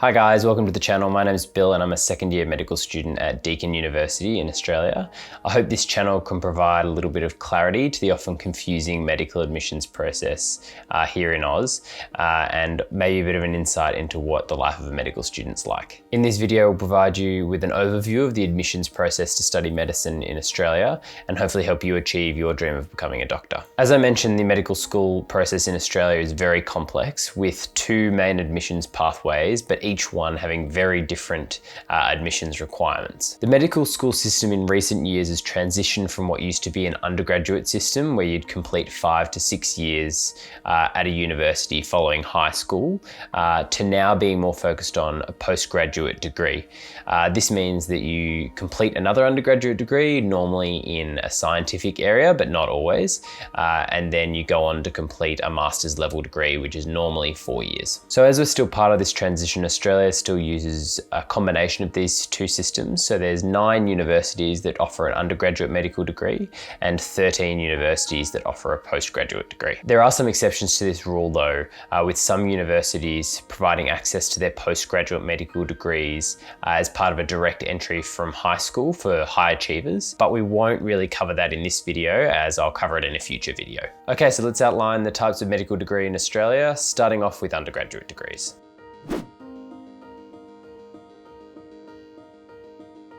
Hi guys, welcome to the channel. My name is Bill and I'm a second year medical student at Deakin University in Australia. I hope this channel can provide a little bit of clarity to the often confusing medical admissions process here in Oz and maybe a bit of an insight into what the life of a medical student's like. In this video, I'll provide you with an overview of the admissions process to study medicine in Australia and hopefully help you achieve your dream of becoming a doctor. As I mentioned, the medical school process in Australia is very complex with two main admissions pathways, but each one having very different admissions requirements. The medical school system in recent years has transitioned from what used to be an undergraduate system where you'd complete 5 to 6 years at a university following high school to now being more focused on a postgraduate degree. This means that you complete another undergraduate degree, normally in a scientific area, but not always, and then you go on to complete a master's level degree, which is normally 4 years. So as we're still part of this transition, Australia still uses a combination of these two systems. So there's 9 universities that offer an undergraduate medical degree and 13 universities that offer a postgraduate degree. There are some exceptions to this rule though, with some universities providing access to their postgraduate medical degrees as part of a direct entry from high school for high achievers, but we won't really cover that in this video as I'll cover it in a future video. Okay, so let's outline the types of medical degree in Australia, starting off with undergraduate degrees.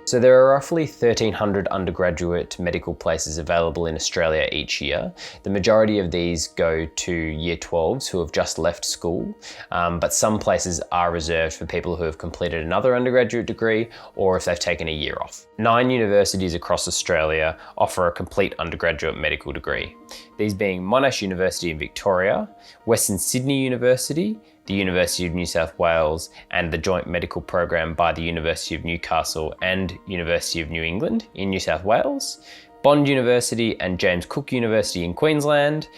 So there are roughly 1,300 undergraduate medical places available in Australia each year. The majority of these go to Year 12s who have just left school, but some places are reserved for people who have completed another undergraduate degree or if they've taken a year off. 9 universities across Australia offer a complete undergraduate medical degree. These being Monash University in Victoria, Western Sydney University, the University of New South Wales, and the joint medical program by the University of Newcastle and University of New England in New South Wales, Bond University and James Cook University in Queensland,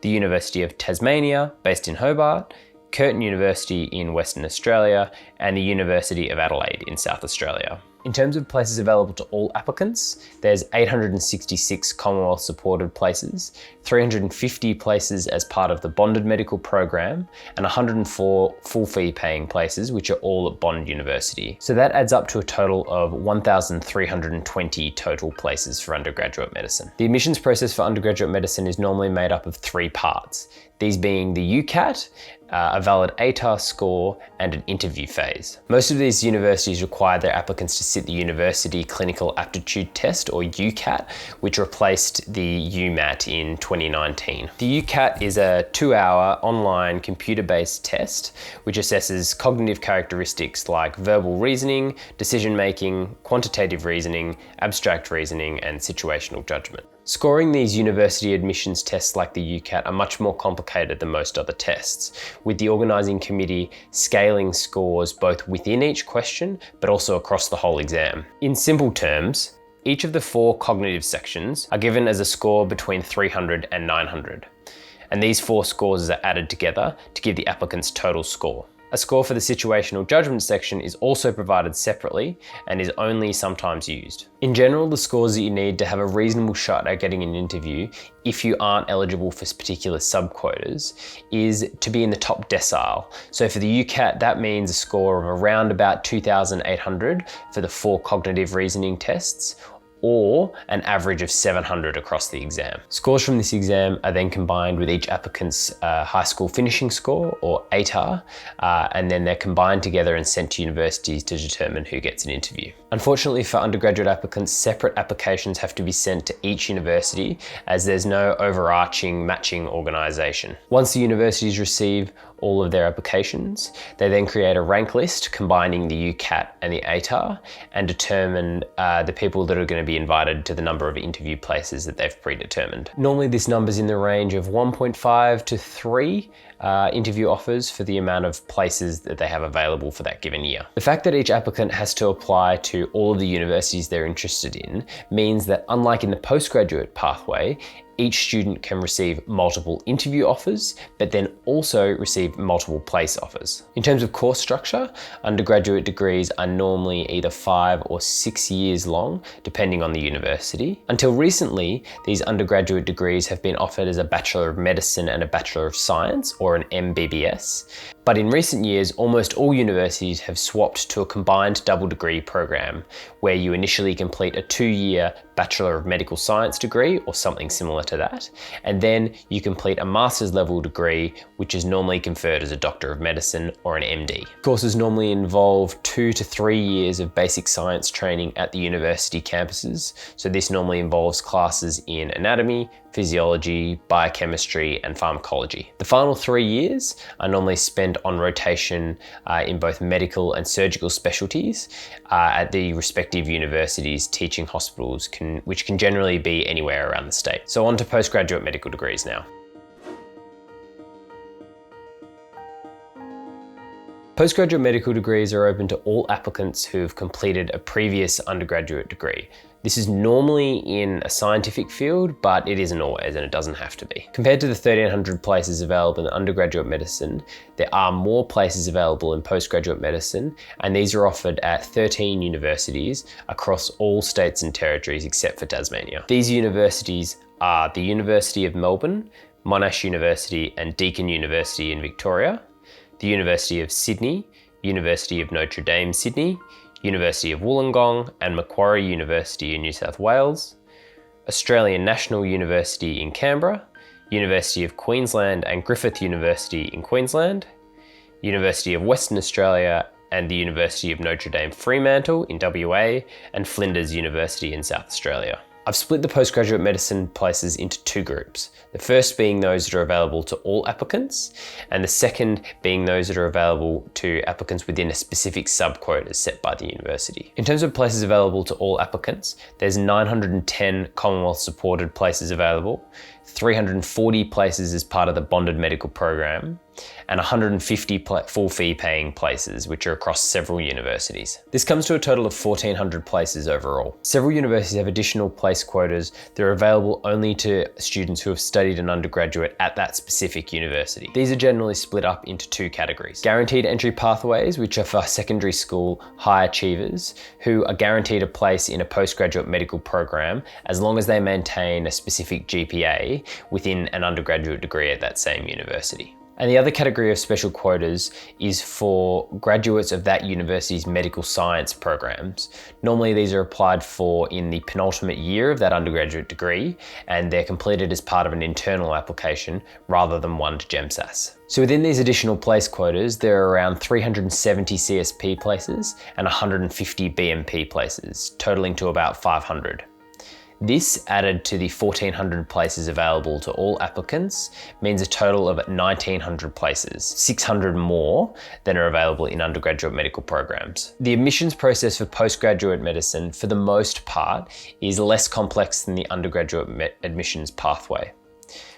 the University of Tasmania, based in Hobart, Curtin University in Western Australia, and the University of Adelaide in South Australia. In terms of places available to all applicants, there's 866 Commonwealth supported places, 350 places as part of the bonded medical program, and 104 full fee paying places, which are all at Bond University. So that adds up to a total of 1,320 total places for undergraduate medicine. The admissions process for undergraduate medicine is normally made up of 3 parts, these being the UCAT, a valid ATAR score, and an interview phase. Most of these universities require their applicants to sit the University Clinical Aptitude Test, or UCAT, which replaced the UMAT in 2019. The UCAT is a 2-hour online computer-based test which assesses cognitive characteristics like verbal reasoning, decision-making, quantitative reasoning, abstract reasoning, and situational judgment. Scoring these university admissions tests like the UCAT are much more complicated than most other tests, with the organising committee scaling scores both within each question but also across the whole exam. In simple terms, each of the 4 cognitive sections are given as a score between 300 and 900, and these 4 scores are added together to give the applicant's total score. A score for the situational judgment section is also provided separately and is only sometimes used. In general, the scores that you need to have a reasonable shot at getting an interview, if you aren't eligible for particular sub-quotas, is to be in the top decile. So for the UCAT, that means a score of around about 2,800 for the 4 cognitive reasoning tests, or an average of 700 across the exam. Scores from this exam are then combined with each applicant's high school finishing score, or ATAR, and then they're combined together and sent to universities to determine who gets an interview. Unfortunately for undergraduate applicants, separate applications have to be sent to each university as there's no overarching matching organisation. Once the universities receive all of their applications, they then create a rank list combining the UCAT and the ATAR and determine the people that are going to be invited to the number of interview places that they've predetermined. Normally this number's in the range of 1.5 to 3 interview offers for the amount of places that they have available for that given year. The fact that each applicant has to apply to all of the universities they're interested in means that, unlike in the postgraduate pathway, each student can receive multiple interview offers, but then also receive multiple place offers. In terms of course structure, undergraduate degrees are normally either 5 or 6 years long, depending on the university. Until recently, these undergraduate degrees have been offered as a Bachelor of Medicine and a Bachelor of Science, or an MBBS. But in recent years, almost all universities have swapped to a combined double degree program where you initially complete a 2-year Bachelor of Medical Science degree or something similar to that, and then you complete a master's level degree, which is normally conferred as a Doctor of Medicine or an MD. Courses normally involve 2 to 3 years of basic science training at the university campuses. So this normally involves classes in anatomy, physiology, biochemistry, and pharmacology. The final 3 years are normally spent on rotation in both medical and surgical specialties at the respective universities teaching hospitals, which can generally be anywhere around the state. So on to postgraduate medical degrees now. Postgraduate medical degrees are open to all applicants who have completed a previous undergraduate degree. This is normally in a scientific field, but it isn't always, and it doesn't have to be. Compared to the 1,300 places available in undergraduate medicine, there are more places available in postgraduate medicine, and these are offered at 13 universities across all states and territories except for Tasmania. These universities are the University of Melbourne, Monash University, and Deakin University in Victoria, the University of Sydney, University of Notre Dame, Sydney, University of Wollongong and Macquarie University in New South Wales, Australian National University in Canberra, University of Queensland and Griffith University in Queensland, University of Western Australia and the University of Notre Dame Fremantle in WA, and Flinders University in South Australia. I've split the postgraduate medicine places into 2 groups. The first being those that are available to all applicants, and the second being those that are available to applicants within a specific sub-quota set by the university. In terms of places available to all applicants, there's 910 Commonwealth supported places available, 340 places as part of the bonded medical program, and 150 full fee paying places, which are across several universities. This comes to a total of 1,400 places overall. Several universities have additional place quotas that are available only to students who have studied an undergraduate at that specific university. These are generally split up into 2 categories. Guaranteed entry pathways, which are for secondary school high achievers who are guaranteed a place in a postgraduate medical program as long as they maintain a specific GPA within an undergraduate degree at that same university. And the other category of special quotas is for graduates of that university's medical science programs. Normally these are applied for in the penultimate year of that undergraduate degree, and they're completed as part of an internal application rather than one to GEMSAS. So within these additional place quotas, there are around 370 CSP places and 150 BMP places, totaling to about 500. This, added to the 1,400 places available to all applicants, means a total of 1,900 places, 600 more than are available in undergraduate medical programs. The admissions process for postgraduate medicine, for the most part, is less complex than the undergraduate admissions pathway.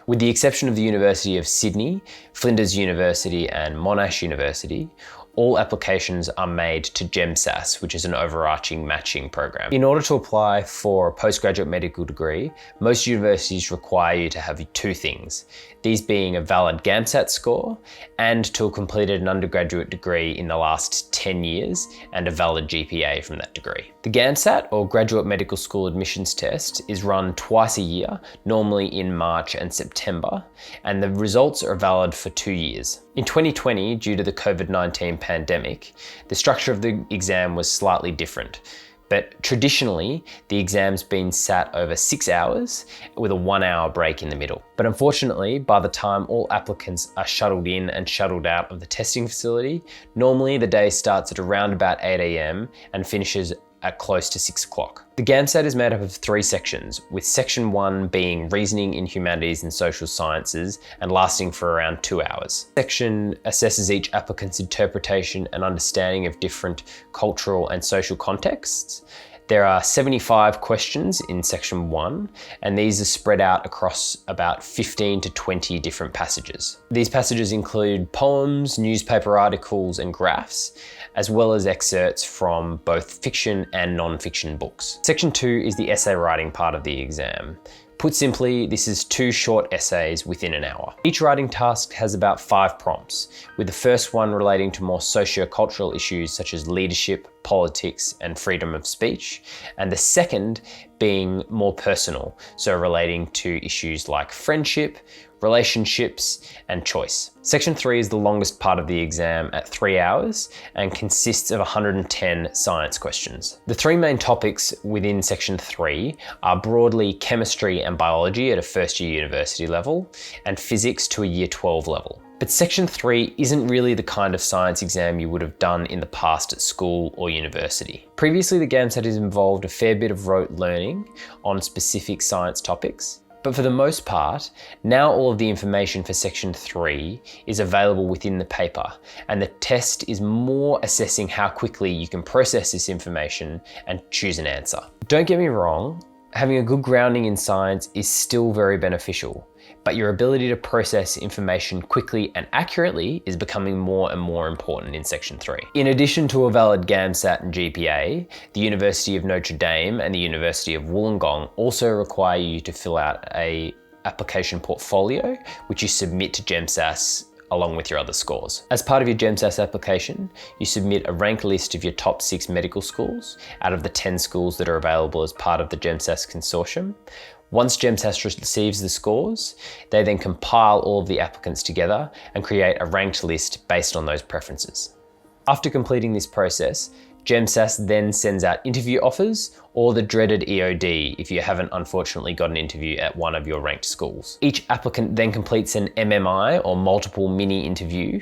With the exception of the University of Sydney, Flinders University and Monash University, all applications are made to GEMSAS, which is an overarching matching program. In order to apply for a postgraduate medical degree, most universities require you to have 2 things. These being a valid GAMSAT score and to have completed an undergraduate degree in the last 10 years and a valid GPA from that degree. The GAMSAT, or Graduate Medical School Admissions Test, is run twice a year, normally in March and September, and the results are valid for 2 years. In 2020, due to the COVID-19 pandemic, the structure of the exam was slightly different. But traditionally, the exam's been sat over 6 hours with a 1-hour break in the middle. But unfortunately, by the time all applicants are shuttled in and shuttled out of the testing facility, normally the day starts at around about 8 AM and finishes at close to 6 o'clock. The GAMSAT is made up of 3 sections, with section 1 being reasoning in humanities and social sciences and lasting for around 2 hours. This section assesses each applicant's interpretation and understanding of different cultural and social contexts. There are 75 questions in section 1, and these are spread out across about 15 to 20 different passages. These passages include poems, newspaper articles, and graphs, as well as excerpts from both fiction and non-fiction books. Section 2 is the essay writing part of the exam. Put simply, this is 2 short essays within an hour. Each writing task has about 5 prompts, with the first one relating to more socio-cultural issues such as leadership, politics and freedom of speech, and the second being more personal, so relating to issues like friendship, relationships, and choice. Section 3 is the longest part of the exam at 3 hours and consists of 110 science questions. The three main topics within Section 3 are broadly chemistry and biology at a first-year university level and physics to a year 12 level. But Section 3 isn't really the kind of science exam you would have done in the past at school or university. Previously, the GAMSAT has involved a fair bit of rote learning on specific science topics, but for the most part, now all of the information for Section 3 is available within the paper, and the test is more assessing how quickly you can process this information and choose an answer. Don't get me wrong, having a good grounding in science is still very beneficial, but your ability to process information quickly and accurately is becoming more and more important in Section 3. In addition to a valid GAMSAT and GPA, the University of Notre Dame and the University of Wollongong also require you to fill out an application portfolio, which you submit to GEMSAS along with your other scores. As part of your GEMSAS application, you submit a ranked list of your top 6 medical schools out of the 10 schools that are available as part of the GEMSAS consortium. Once GEMSAS receives the scores, they then compile all of the applicants together and create a ranked list based on those preferences. After completing this process, GEMSAS then sends out interview offers or the dreaded EOD if you haven't unfortunately got an interview at one of your ranked schools. Each applicant then completes an MMI or multiple mini interview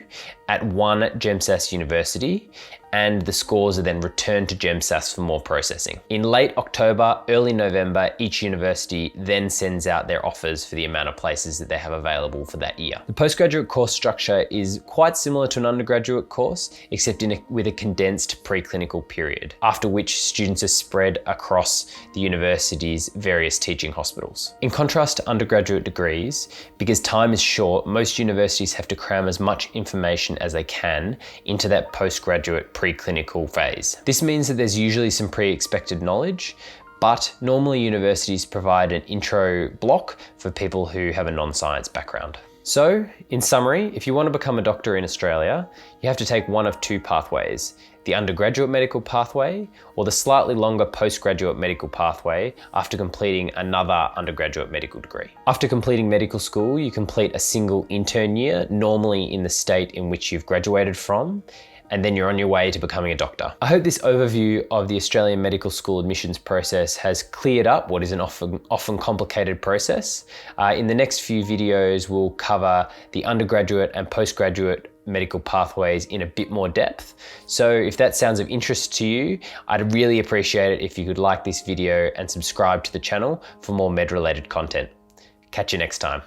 at one GEMSAS university, and the scores are then returned to GEMSAS for more processing. In late October, early November, each university then sends out their offers for the amount of places that they have available for that year. The postgraduate course structure is quite similar to an undergraduate course, except with a condensed preclinical period, after which students are spread across the university's various teaching hospitals. In contrast to undergraduate degrees, because time is short, most universities have to cram as much information as they can into that postgraduate preclinical phase. This means that there's usually some pre-expected knowledge, but normally universities provide an intro block for people who have a non-science background. So, in summary, if you want to become a doctor in Australia, you have to take one of two pathways: the undergraduate medical pathway or the slightly longer postgraduate medical pathway after completing another undergraduate medical degree. After completing medical school, you complete a single intern year, normally in the state in which you've graduated from, and then you're on your way to becoming a doctor. I hope this overview of the Australian medical school admissions process has cleared up what is an often complicated process. In the next few videos, we'll cover the undergraduate and postgraduate medical pathways in a bit more depth. So if that sounds of interest to you, I'd really appreciate it if you could like this video and subscribe to the channel for more med-related content. Catch you next time.